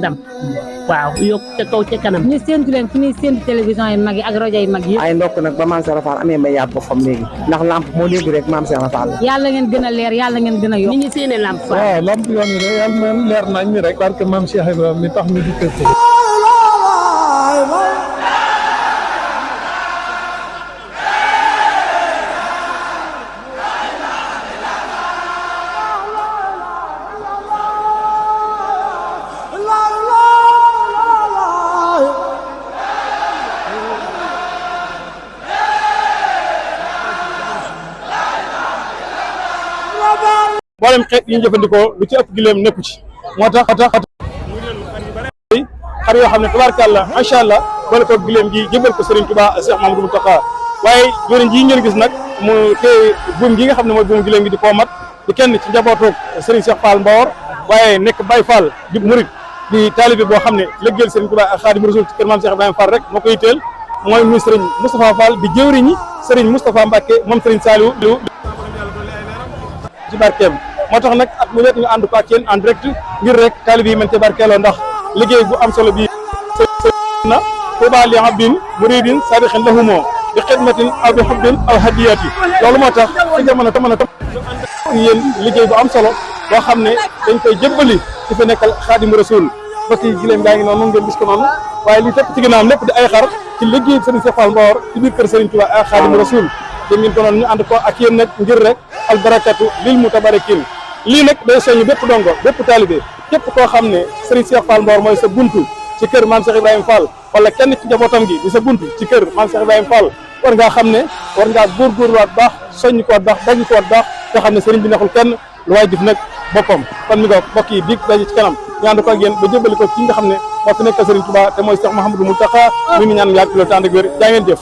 dam waaw yokk ca kaw ca kanam ñu séntu leen fi ñuy séntu télévision yi mag yi ak rajo yi mag yi ay ndokk nag ba maam Cheikh Fall amee may yaat boppam léegi ndax lamp moo léegi rek maam Cheikh Fall yàlla ngeen gën a leer yàlla ngeen gën a yokk ni ñu séenee lamp fa waaw lamp yoon wi rek yàlla na leer nañ mi rek parce que maam Cheikh Ibrahima mi tax ñu di kër mboolem xeet yi ñu jëfandikoo lu ci ëpp gileem nekku ci moo tax xar yoo xam ne tabaarkàlla macha allah boole ko gileem gi jëbal ko Serigne Touba Cheikh Mamadou Mountakha waaye joriñ ji ngeen gis nag mu te buum gi nga xam ne mooy buum gileem gi di koo mat di kenn ci njabootu Serigne Cheikh Fall Mbawar waaye nekk Baye Fall di murid di taalibe boo xam ne liggéeyal Serigne Touba ak Xaadimu Rasuul ci kër Maam Cheikh Ibrahima Fall rek moo koy teel mooy muy Serigne Moustapha Fall di jëwriñi Serigne Moustapha Mbacke moom Serigne Saliou ci barkeem moo tax nag at mu nekk ñu ànd ko ak yéen en direct ngir rek taalibe yi mën cee barkeeloo ndax liggéey bu am solo bi na Touba li abdin muridin sadixin lahumoo bi xidmatin aw bi xubbin aw hadiyati loolu moo tax ci jamono yéen liggéey bu am solo boo xam ne dañ koy jëbbali ci fi nekkal Xaadimu Rasuul parce que gileem gaa ngi noonu ngeen gis ko noonu waaye li fépp ci ginnaawam lépp di ay xar ci liggéey Serigne Cheikh Fall Mbawar ci biir kër Serigne Touba ak Xaadimu Rasuul dégg ngeen ko noonu ñu ànd ko ak yéen nag ngir rek albarakatu lil mutabarikin lii nag day soñu bépp dongo bépp taalibe képp koo xam ne Serigne Cheikh Fall Mbawar mooy sa buntu ci kër Maam Cheikh Ibrahima Fall wala kenn ci njabootam gi di sa buntu ci kër Maam Cheikh Ibrahima Fall war ngaa xam ne war ngaa góorgóorluwaat baax soññ ko waat baax dañu ko waat baax te xam ne Serigne bi neexul kenn lu waay jëf nag boppam kon mi nga mbokk yi dig daje ci kanam ñu ànd ko ak yéen ba jëbali ko ci nga xam ne moo fi nekkal Serigne Touba te mooy Cheikh Mouhamadou Mountakha mi ngi ñaan yàgg loolu te ànd ak wér jaa ngeen jëf